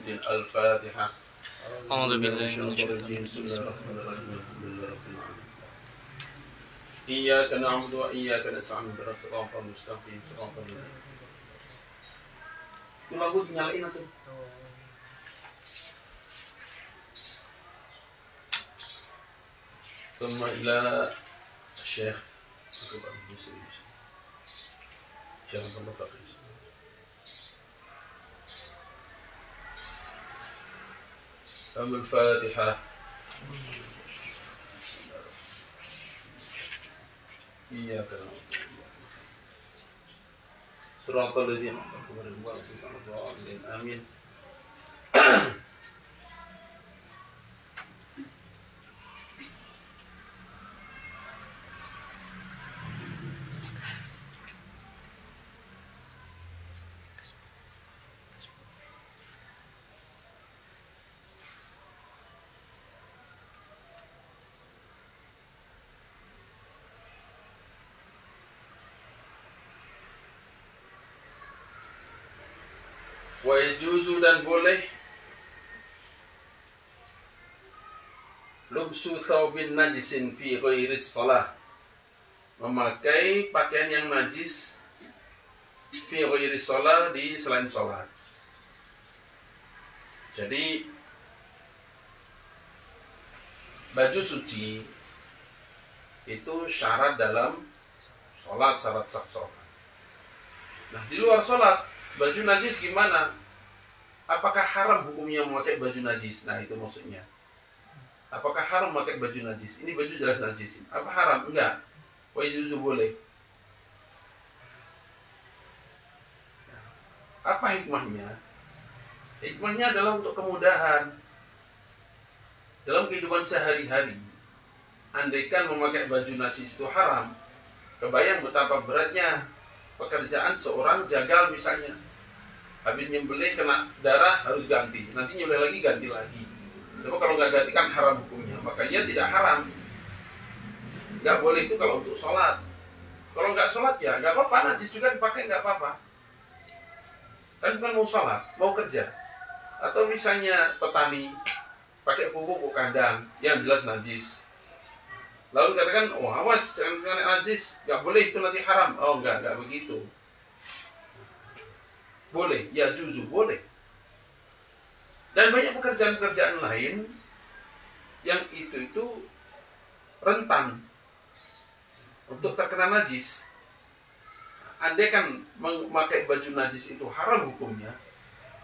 الدين. الفاتحة. أعوذ بالله من الشيطان الرجيم. بسم الله الرجيم. الرحمن الرحيم. الحمد لله رب العالمين. إياك نعبد وإياك نستعين اهدنا الصراط المستقيم صراط الذين itu lagu nyalain atau ثم إلى الشيخ أبو البصري شيخ عبد الله فقيه. أم الفاتحة. إياك نعبد صراط الذين أنعمت عليهم غير المغضوب عليهم آمين. Wa yajuzu dan boleh lubsu thawbin najisin fi ghairis shalah, memakai pakaian yang najis fi ghairis shalah, di selain sholat. Jadi baju suci itu syarat dalam sholat, syarat sah sholat. Nah, di luar sholat baju najis gimana? Apakah haram hukumnya memakai baju najis? Nah, itu maksudnya. Apakah haram memakai baju najis? Ini baju jelas najis. Apa haram? Enggak. Wa yajuzu boleh. Apa hikmahnya? Hikmahnya adalah untuk kemudahan dalam kehidupan sehari-hari. Andaikan memakai baju najis itu haram, kebayang betapa beratnya pekerjaan seorang jagal misalnya. Habis nyembelih kena darah harus ganti, nanti nyembelih lagi ganti lagi. Sebab kalau nggak ganti kan haram hukumnya. Makanya tidak haram. Nggak boleh itu kalau untuk sholat. Kalau nggak sholat ya nggak apa-apa, najis juga dipakai nggak apa-apa. Kan bukan mau sholat, mau kerja. Atau misalnya petani pakai pupuk kandang yang jelas najis. Lalu katakan, oh awas jangan kena najis, nggak boleh itu nanti haram. Oh nggak begitu. Boleh, ya juzu, boleh. Dan banyak pekerjaan-pekerjaan lain yang itu rentan untuk terkena najis. Andai kan memakai baju najis itu haram hukumnya,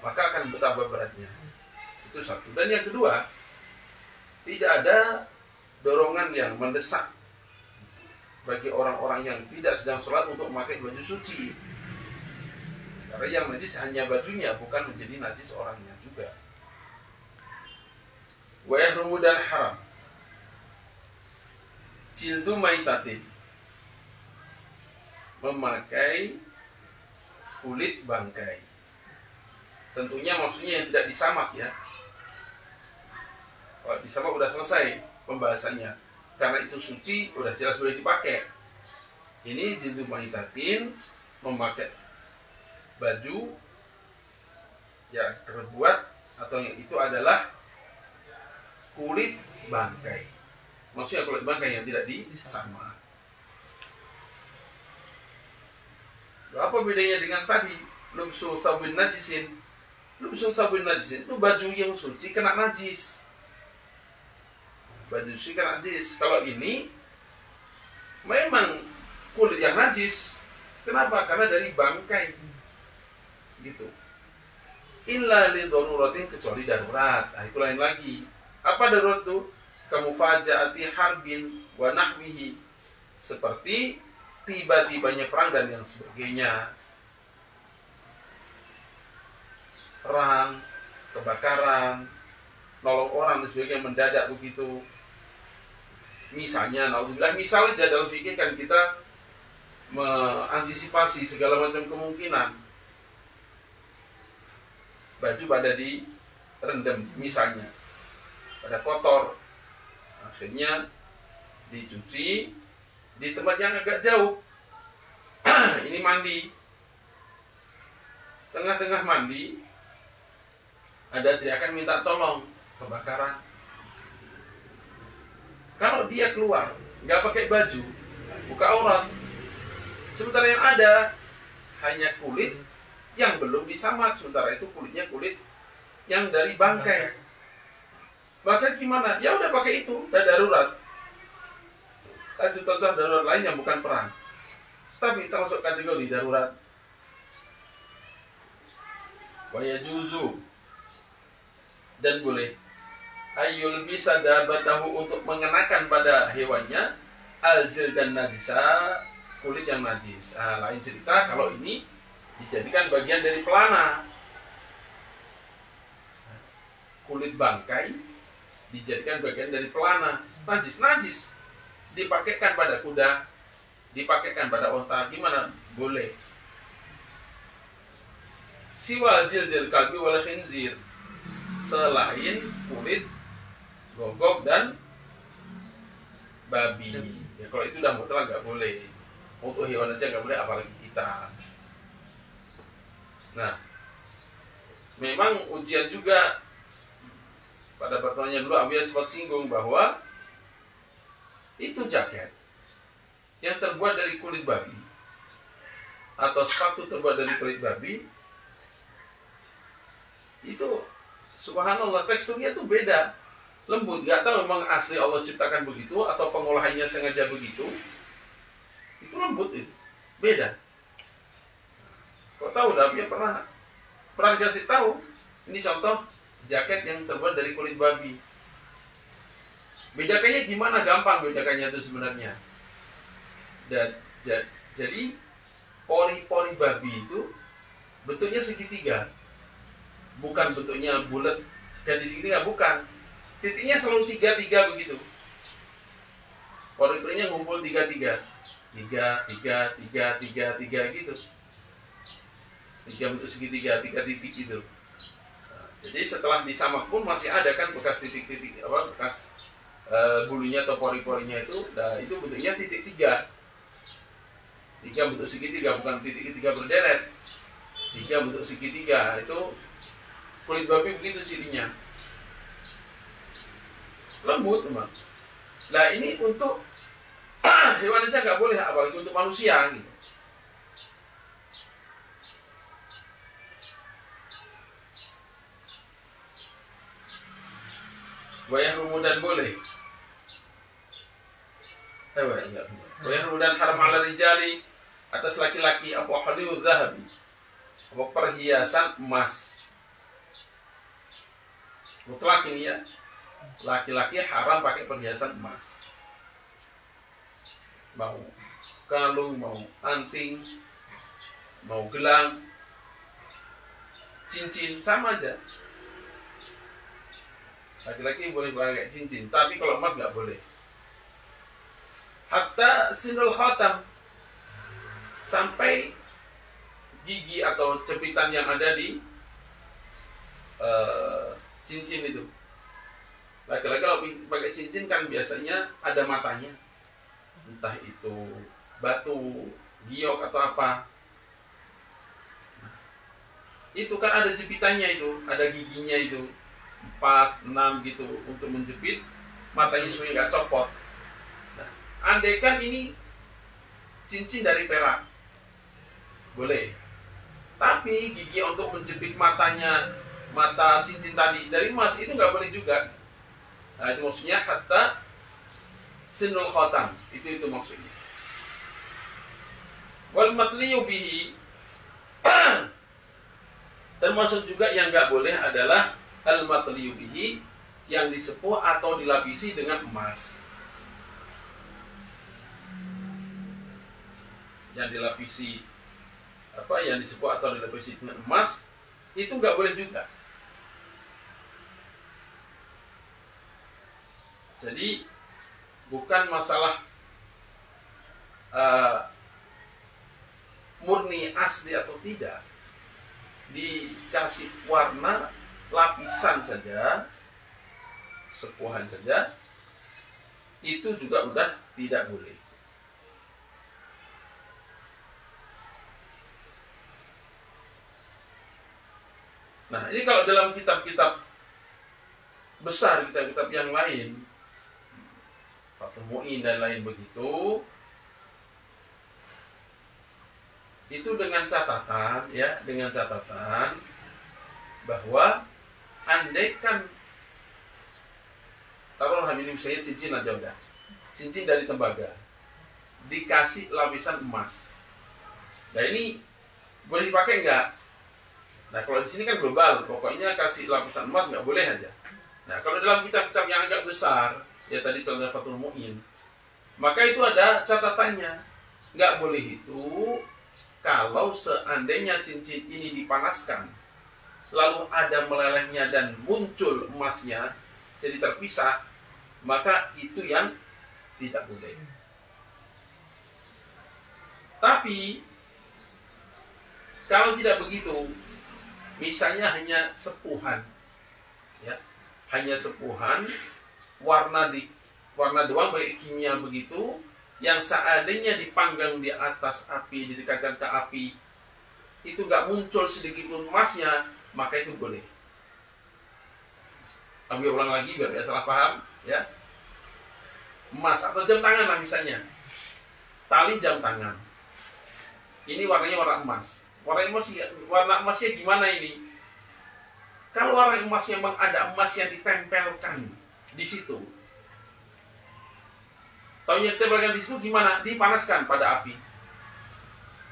maka akan betapa beratnya. Itu satu. Dan yang kedua, tidak ada dorongan yang mendesak bagi orang-orang yang tidak sedang sholat untuk memakai baju suci. Karena yang najis hanya bajunya, bukan menjadi najis orangnya juga. Wa yahrumu dan haram jildu maitatin, memakai kulit bangkai. Tentunya maksudnya yang tidak disamak ya. Kalau disamak udah selesai pembahasannya. Karena itu suci, udah jelas boleh dipakai. Ini jildu maitatin, memakai baju yang terbuat atau yang itu adalah kulit bangkai. Maksudnya kulit bangkai yang tidak disamak. Apa bedanya dengan tadi? Lumsul sabun najisin. Lumsul sabun najisin itu baju yang suci kena najis. Baju suci kena najis. Kalau ini memang kulit yang najis. Kenapa? Karena dari bangkai. Gitu. Illa li daruratin, kecuali darurat. Nah, itu lain lagi. Apa darurat itu? Kamufajaati harbin wa nahwihi, seperti tiba-tibanya perang dan yang sebagainya. Perang, kebakaran, nolong orang dan sebagainya mendadak begitu. Misalnya, misal aja dalam fikih kan kita mengantisipasi segala macam kemungkinan. Baju pada direndam misalnya, pada kotor, akhirnya dicuci di tempat yang agak jauh. Ini mandi, tengah-tengah mandi ada teriakan minta tolong, kebakaran. Kalau dia keluar nggak pakai baju, buka aurat, sementara yang ada hanya kulit yang belum disamak, sementara itu kulitnya kulit yang dari bangkai. Maka gimana? Ya udah pakai itu, udah darurat. Ada contoh darurat lain yang bukan perang, tapi termasuk kategori darurat. Waya juzu, dan boleh ayul bisa dabatahu untuk mengenakan pada hewannya aljil dan najisa, kulit yang najis. Lain cerita kalau ini dijadikan bagian dari pelana, kulit bangkai dijadikan bagian dari pelana, najis dipakaikan pada kuda, dipakaikan pada onta, gimana? Boleh. Siwal jildil kalbi wal khinzir, selain kulit gogok dan babi. Ya, kalau itu udah mutlak nggak boleh. Untuk hewan aja nggak boleh, apalagi kita. Nah, memang ujian juga pada pertemuannya dulu Abu sempat singgung bahwa itu jaket yang terbuat dari kulit babi atau sepatu terbuat dari kulit babi itu subhanallah teksturnya tuh beda, lembut. Gak tahu memang asli Allah ciptakan begitu atau pengolahannya sengaja begitu. Itu lembut, itu beda. Kok tahu? Dia pernah dikasih tahu. Ini contoh jaket yang terbuat dari kulit babi. Bedakannya gimana? Gampang bedakannya itu sebenarnya. Dan jadi pori-pori babi itu bentuknya segitiga, bukan bentuknya bulat jadi segitiga, bukan. Titiknya selalu tiga begitu. Pori-porinya ngumpul tiga gitu. 3 bentuk segitiga, 3 titik gitu. Jadi setelah disamak pun masih ada kan bekas titik-titik, bekas bulunya atau pori-porinya itu. Nah, itu bentuknya titik 3 bentuk segitiga, bukan titik 3 berderet. 3 bentuk segitiga, itu kulit babi begitu cirinya. Lembut memang. Nah, ini untuk hewan aja nggak boleh, apalagi untuk manusia gitu. Wayah rumudan boleh. Wayah rumudan haram ala rijali, atas laki-laki apa haliul zahabi, apa perhiasan emas. Mutlak ini ya. Laki-laki haram pakai perhiasan emas. Mau kalung, mau anting, mau gelang, cincin, sama aja. Laki-laki boleh pakai cincin, tapi kalau emas nggak boleh. Hatta sinul khatam, sampai gigi atau cepitan yang ada di cincin itu. Laki-laki kalau pakai cincin kan biasanya ada matanya, entah itu batu, giok atau apa. Itu kan ada jepitannya itu, ada giginya itu. 4, 6 gitu untuk menjepit matanya supaya nggak copot. Nah, andaikan ini cincin dari perak, boleh. Tapi gigi untuk menjepit matanya, mata cincin tadi dari emas, itu nggak boleh juga. Nah, itu maksudnya hatta sinul khatam, itu maksudnya. Wal matliyu bihi, termasuk juga yang nggak boleh adalah al-matliyu bihi, yang disepuh atau dilapisi dengan emas. Yang dilapisi yang disepuh atau dilapisi dengan emas, itu nggak boleh juga. Jadi bukan masalah murni asli atau tidak, dikasih warna lapisan saja, sepuhan saja, itu juga udah tidak boleh. Nah, ini kalau dalam kitab-kitab besar, kitab-kitab yang lain, Fathul Mu'in dan lain begitu, itu dengan catatan, ya, dengan catatan bahwa andaikan taruhlah ini misalnya cincin aja udah, cincin dari tembaga dikasih lapisan emas, nah ini boleh dipakai enggak? Nah kalau di sini kan global, pokoknya kasih lapisan emas nggak boleh aja. Nah kalau dalam kitab-kitab yang agak besar, ya tadi contohnya Fathul Mu'in, maka itu ada catatannya, nggak boleh itu kalau seandainya cincin ini dipanaskan, lalu ada melelehnya dan muncul emasnya, jadi terpisah, maka itu yang tidak boleh. Tapi kalau tidak begitu, misalnya hanya sepuhan, ya, hanya sepuhan, warna doang, baik kimia begitu, yang seandainya dipanggang di atas api, didekatkan ke api, itu nggak muncul sedikit pun emasnya, maka itu boleh. Kami ulang lagi biar tidak salah paham, ya. Emas atau jam tangan lah misalnya, tali jam tangan, ini warnanya warna emas. Warna emasnya gimana ini? Kalau warna emasnya memang ada emas yang ditempelkan di situ, tahu yang ditempelkan di situ gimana? Dipanaskan pada api.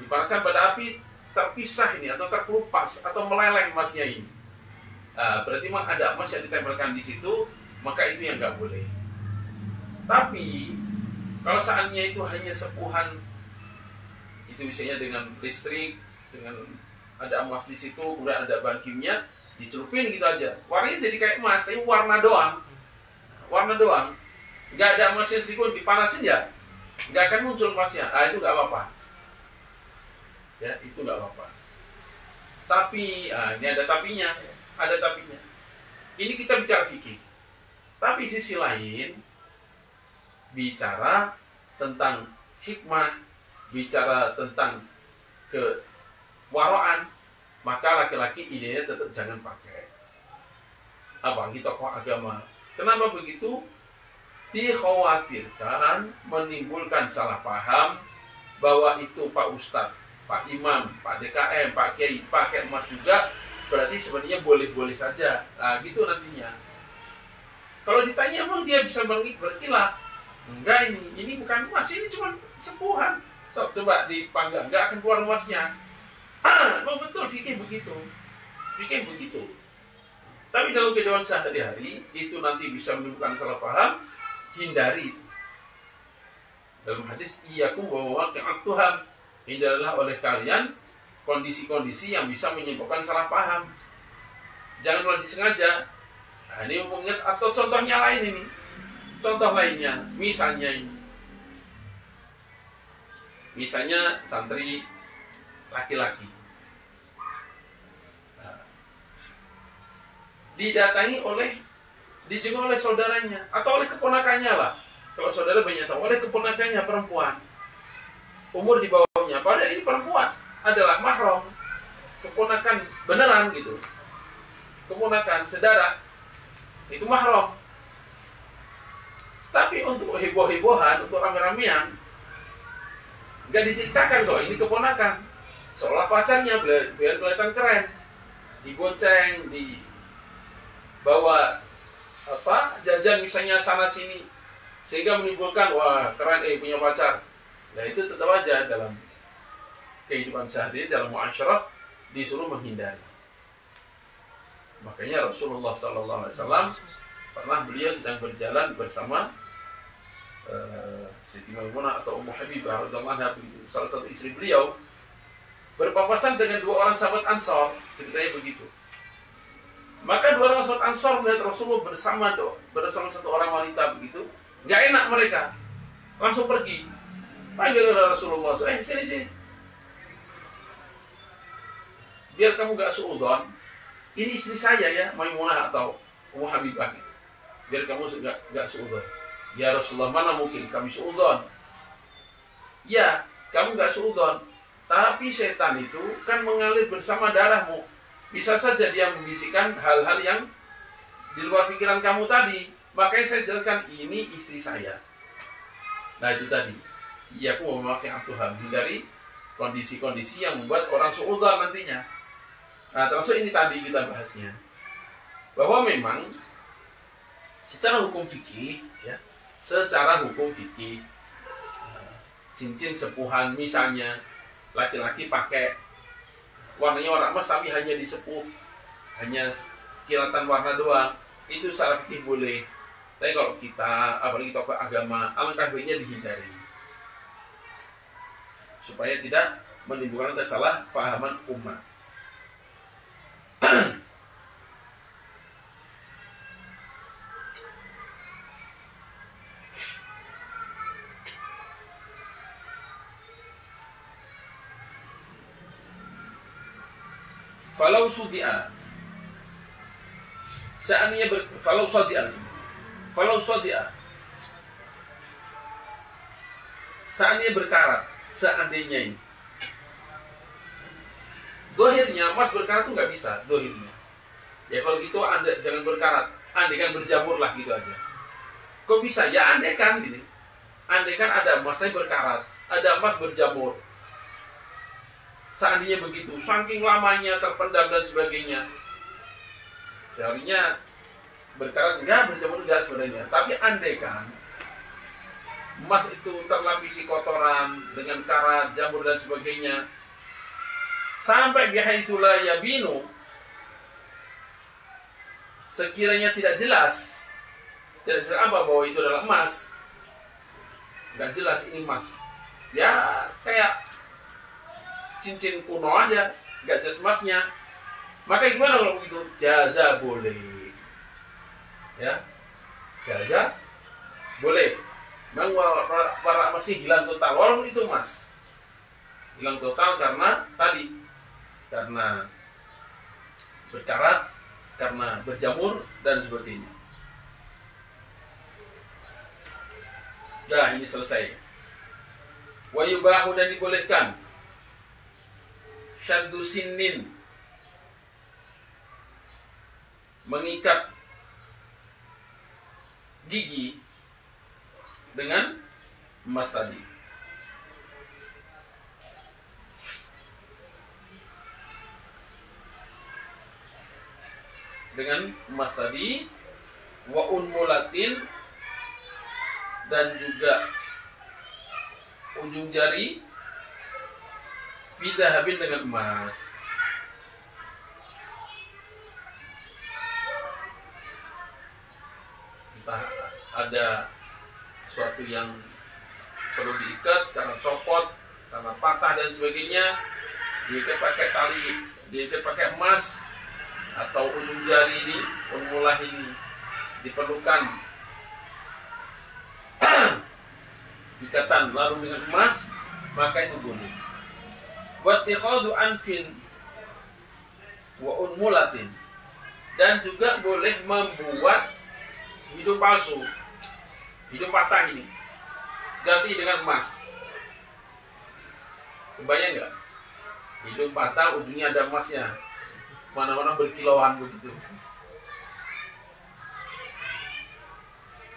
Dipanaskan pada api, terpisah ini atau terkelupas atau meleleh emasnya ini. Nah, berarti memang ada emas yang ditempelkan di situ, maka itu yang nggak boleh. Tapi kalau seandainya itu hanya sepuhan, itu misalnya dengan listrik, dengan ada emas di situ, kemudian ada bahan kimia, dicelupin gitu aja, warnanya jadi kayak emas, tapi warna doang, nggak ada emasnya sedikit, dipanasin ya, nggak akan muncul emasnya. Itu nggak apa-apa, ya, itu nggak apa-apa. Tapi ini ada tapinya. Ini kita bicara fikih. Tapi sisi lain bicara tentang hikmah, bicara tentang kewaraan, maka laki-laki idenya tetap jangan pakai. Apalagi tokoh agama. Kenapa begitu? Dikhawatirkan menimbulkan salah paham bahwa itu Pak Ustadz, Pak Imam, Pak DKM, Pak Kiai pakai emas juga, berarti sebenarnya boleh-boleh saja. Nah, gitu nantinya. Kalau ditanya emang dia bisa berkilah? Enggak, ini bukan emas, ini cuma sepuhan. So, coba dipanggang, nggak akan keluar emasnya. Memang betul fikih begitu. Tapi dalam kehidupan sehari-hari itu nanti bisa menimbulkan salah paham, hindari. Dalam hadis, iyyakum wa mawaqi'at tuham, hindarilah oleh kalian kondisi-kondisi yang bisa menyebabkan salah paham. Jangan malah disengaja. Nah, ini mengingat atau contohnya lain ini. Contoh lainnya, misalnya santri laki-laki dijenguk oleh saudaranya atau oleh keponakannya lah. Kalau saudara banyak tahu, oleh keponakannya perempuan, umur di bawahnya, padahal ini perempuan adalah mahram, keponakan beneran gitu, keponakan sedara itu mahram. Tapi untuk heboh-hebohan, untuk rame-ramean, nggak diceritakan kalau ini keponakan, seolah pacarnya biar kelihatan keren, dibonceng, dibawa jajan misalnya sana sini, sehingga menimbulkan wah keren punya pacar. Nah itu tetap aja dalam kehidupan sehari, dalam muasyarah disuruh menghindari. Makanya Rasulullah SAW pernah beliau sedang berjalan bersama Siti Maimunah atau Ummu Habibah radhiyallahu anha, salah satu istri beliau, berpapasan dengan dua orang sahabat Ansor, ceritanya begitu. Maka dua orang sahabat Ansor melihat Rasulullah bersama satu orang wanita begitu, nggak enak mereka, langsung pergi. Panggil Rasulullah, sini, biar kamu nggak suudzon, ini istri saya ya, Maimunah atau Ummu Habibah, biar kamu nggak suudzon. Ya Rasulullah, mana mungkin kami suudzon? Ya, kamu nggak suudzon, tapi setan itu kan mengalir bersama darahmu. Bisa saja dia membisikkan hal-hal yang di luar pikiran kamu tadi. Makanya saya jelaskan, ini istri saya. Nah itu tadi, aku mau memakai Abtuhan, hindari kondisi-kondisi yang membuat orang suudzon nantinya. Nah termasuk ini tadi kita bahasnya, bahwa memang secara hukum fikih, ya, secara hukum fikih, cincin sepuhan misalnya, laki-laki pakai warnanya warna emas tapi hanya disepuh, hanya kilatan warna doang, itu secara fikih boleh. Tapi kalau kita, apalagi tokoh agama, alangkah baiknya dihindari supaya tidak menimbulkan kesalahpahaman umat. Falau sudi'a, seandainya falau sodi'a, seandainya berkarat, seandainya ini dohirnya emas berkarat tuh nggak bisa, dohirnya ya kalau gitu Anda jangan berkarat, andaikan berjamur lah gitu aja. Kok bisa? Ya andaikan gitu, andaikan ada emasnya berkarat, ada emas berjamur, seandainya begitu, saking lamanya terpendam dan sebagainya, teorinya berkarat enggak, berjamur enggak sebenarnya. Tapi andaikan emas itu terlapisi kotoran dengan karat, jamur dan sebagainya, sampai bihaitsula yabinu, sekiranya tidak jelas apa bahwa itu adalah emas, enggak jelas ini emas, ya kayak cincin kuno aja, enggak jelas emasnya, maka gimana kalau begitu? Jaza boleh. Ya, jaza boleh. Memang warna masih hilang total, walaupun itu emas hilang total karena tadi, karena berkarat, karena berjamur dan sebagainya. Dah, ini selesai. Wa yubahu, dan dibolehkan syaddu sinin, mengikat gigi dengan emas tadi. Dengan emas tadi, wa unmulatin, dan juga ujung jari bidahabin dengan emas. Entah ada sesuatu yang perlu diikat karena copot, karena patah dan sebagainya, diikat pakai tali, diikat pakai emas, atau ujung jari ini, unmulah ini diperlukan ikatan lalu dengan emas, maka itu boleh. Wattikhadu anfin wa unmulatin, dan juga boleh membuat hidung palsu, hidung patah ini, ganti dengan emas. Kebayang nggak? Hidung patah, ujungnya ada emasnya, mana-mana berkilauan begitu.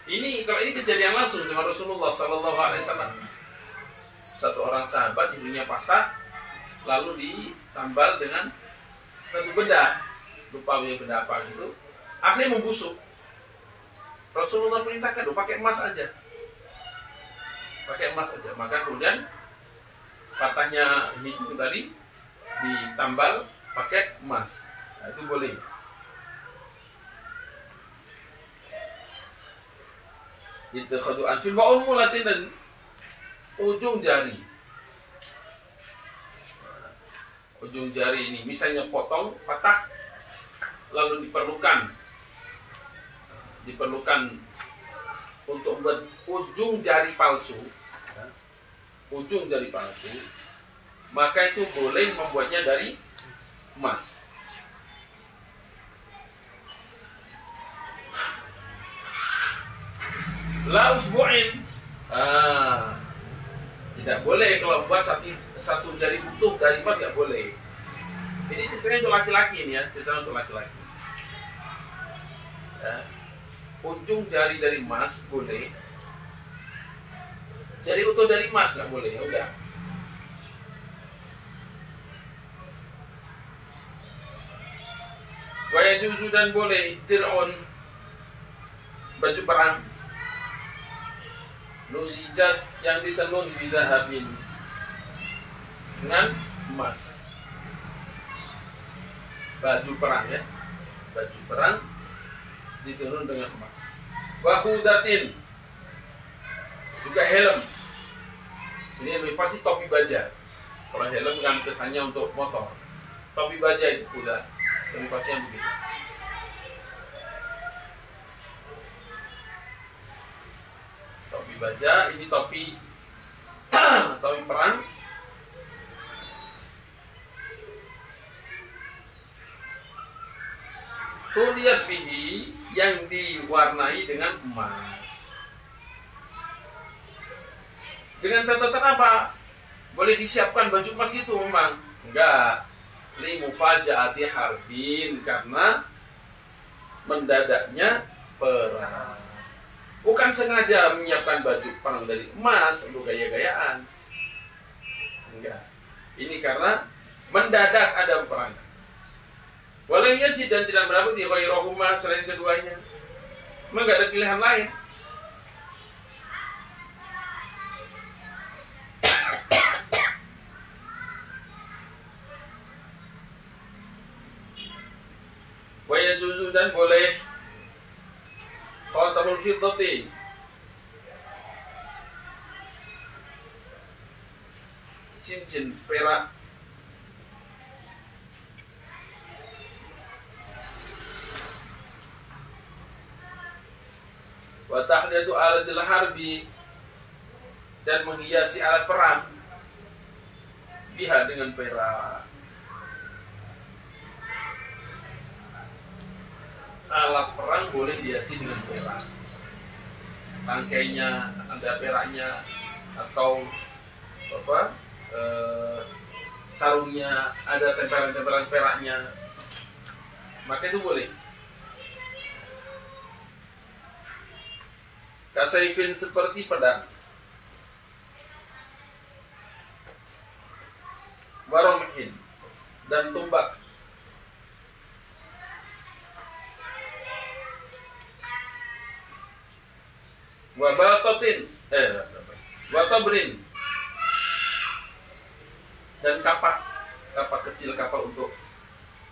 Ini kalau ini kejadian langsung dengan Rasulullah Sallallahu Alaihi Wasallam. Satu orang sahabat hidungnya patah, lalu ditambal dengan satu bedah, lupa bedah apa gitu, akhirnya membusuk. Rasulullah perintahkan, pakai emas aja, pakai emas aja. Maka kemudian patahnya hidung tadi ditambal pakai emas. Nah, itu boleh. Itu khadu anfil wa unmulatin, dan ujung jari. Ujung jari ini misalnya potong, patah, lalu diperlukan untuk membuat ujung jari palsu, ujung jari palsu, maka itu boleh membuatnya dari emas. La usbu'in, tidak boleh kalau membuat satu jari utuh dari emas, tidak boleh. Ini ceritanya untuk laki-laki ini ya, cerita untuk laki-laki. Ya. Ujung jari dari emas boleh, jari utuh dari emas nggak boleh, ya udah. Waya juzu dan boleh dir'un, baju perang, nusijat yang ditenun bidahabin, dengan emas. Baju perang ya, baju perang ditenun dengan emas. Wahudatin, juga helm. Ini lebih pasti topi baja. Kalau helm kan kesannya untuk motor. Topi baja itu kuda, lebih pasti yang begitu. Topi baja, ini topi topi perang. Tuliat fihi, yang diwarnai dengan emas. Dengan catatan apa? Boleh disiapkan baju emas gitu memang? Enggak. Li mufajaati harbin, karena mendadaknya perang. Bukan sengaja menyiapkan baju perang dari emas untuk gaya-gayaan. Enggak. Ini karena mendadak ada perang. Walau yajid, dan tidak mendapat ghairahuma selain keduanya. Memang gak ada pilihan lain. Wa yajuzu, dan boleh khatamul fiddati, cincin perak. Wa tahdiyatu alatil harbi, dan menghiasi alat perang biha, dengan perak. Alat perang boleh dihiasi dengan perak. Rangkainya ada peraknya, atau apa? Sarungnya ada tempelan-tempelan peraknya, maka itu boleh. Kasaifin, seperti pedang. Waromhin, dan tombak. Wabatotin, watabrin, dan kapak. Kapak kecil, kapak untuk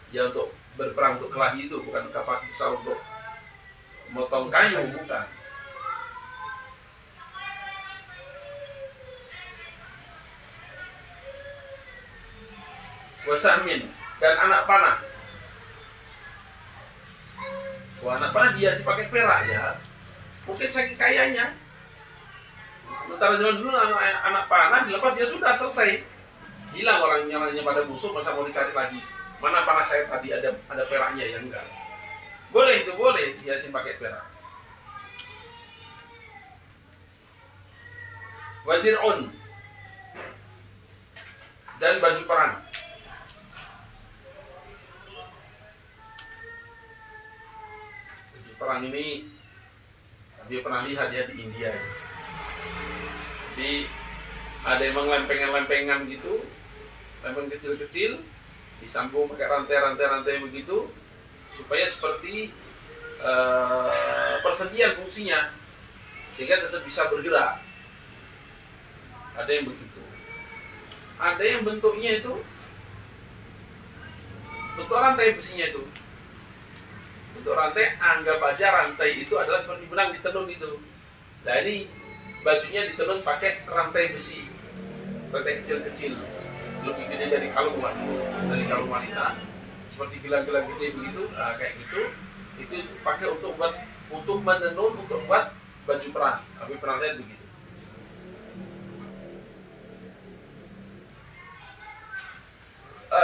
untuk berperang, untuk kelahi itu, bukan kapak besar untuk motong kayu, bukan. Wasamin, dan anak panah. Wah, anak panah dia sih pakai perak ya. Mungkin saking kayanya. Sementara zaman dulu anak panah dilepas ya sudah selesai. Hilang orangnya pada musuh, masa mau dicari lagi. Mana panah saya tadi ada peraknya, ya enggak. Boleh, itu boleh hiasin pakai perak. Wadir'un, dan baju perang. Perang ini dia pernah lihat ya di India. Jadi ada emang lempengan-lempengan gitu, lempengan kecil-kecil, disambung pakai rantai-rantai begitu, supaya seperti persendian fungsinya, sehingga tetap bisa bergerak. Ada yang begitu. Ada yang bentuknya itu bentuk rantai besinya itu. Untuk rantai, anggap aja rantai itu adalah seperti benang ditenun itu. Nah ini bajunya ditenun pakai rantai besi, rantai kecil-kecil, lebih gede dari kalung wanita, seperti gelang-gelang gede begitu. Nah, kayak gitu, itu pakai untuk menenun, untuk buat baju perang. Tapi perangnya begitu.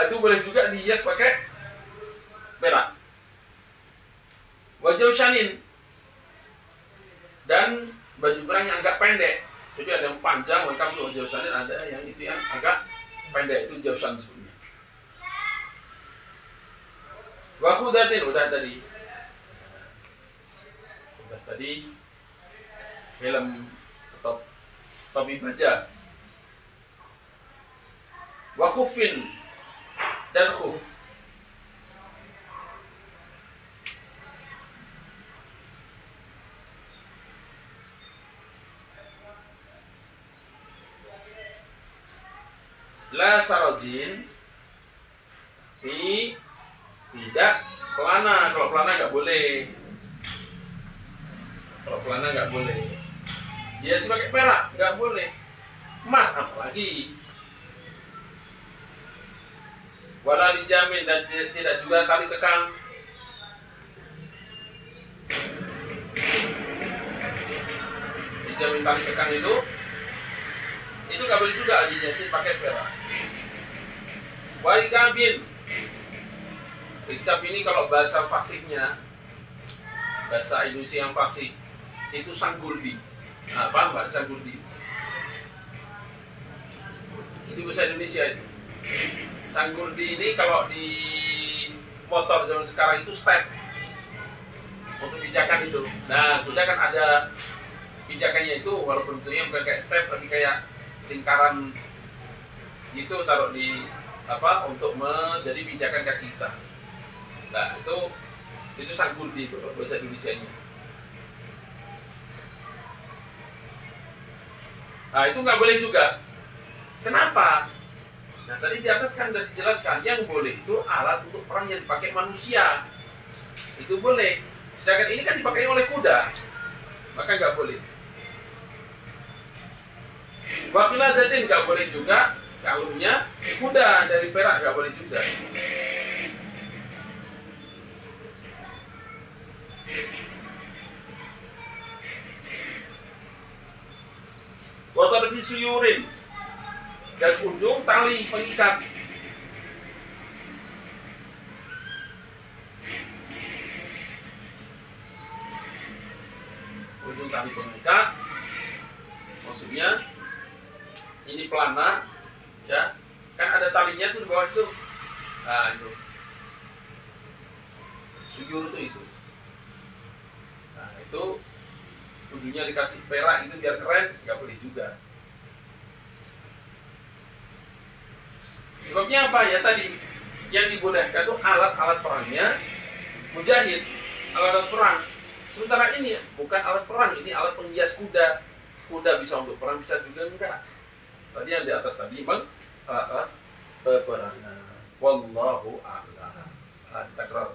Itu boleh juga dihias pakai perak. Wajah syanin, dan baju perang yang agak pendek. Jadi ada yang panjang, wajah syanin, ada yang itu yang agak pendek, itu jausan sebenarnya. Wa khudatin udah tadi. Udah tadi helm atau topi baja. Wa khufin dan khuf. La sarojin, ini tidak pelana. Kalau pelana nggak boleh. Kalau pelana nggak boleh. Dia sebagai perak nggak boleh. Emas apalagi. Wala dijamin dan tidak juga tali kekang. Dijamin tali kekang itu nggak boleh juga dijasin pakai perak. Waikabin, ikab ini kalau bahasa fasihnya, bahasa Indonesia yang fasih itu sanggurdi. Nah, paham nggak sanggurdi? Itu bahasa Indonesia itu. Sanggurdi ini kalau di motor zaman sekarang itu step untuk pijakan itu. Nah, sudah kan ada pijakannya itu, walaupun bentuknya bukan kayak step tapi kayak lingkaran itu taruh di untuk menjadi pijakan kaki kita. Nah, itu sanggurdi itu bahasa Indonesianya. Nah, itu nggak boleh juga. Kenapa? Nah, tadi di atas kan sudah dijelaskan yang boleh itu alat untuk perang yang dipakai manusia. Itu boleh. Sedangkan ini kan dipakai oleh kuda, maka nggak boleh. Wakilah datin nggak boleh juga. Kalungnya kuda dari perak nggak boleh juga. Watar fisuyurin dan ujung tali pengikat. Ujung tali pengikat maksudnya ini pelana. Ya, kan ada talinya tuh di bawah itu. Nah, itu. Suyur itu. Nah, itu ujungnya dikasih perak itu biar keren, nggak boleh juga. Sebabnya apa ya tadi? Yang dibolehkan itu alat-alat perangnya mujahid, alat perang. Sementara ini bukan alat perang, ini alat penghias kuda. Kuda bisa untuk perang, bisa juga enggak. Tadi yang di atas tadi peperangan. Wallahu a'lam. Takrar.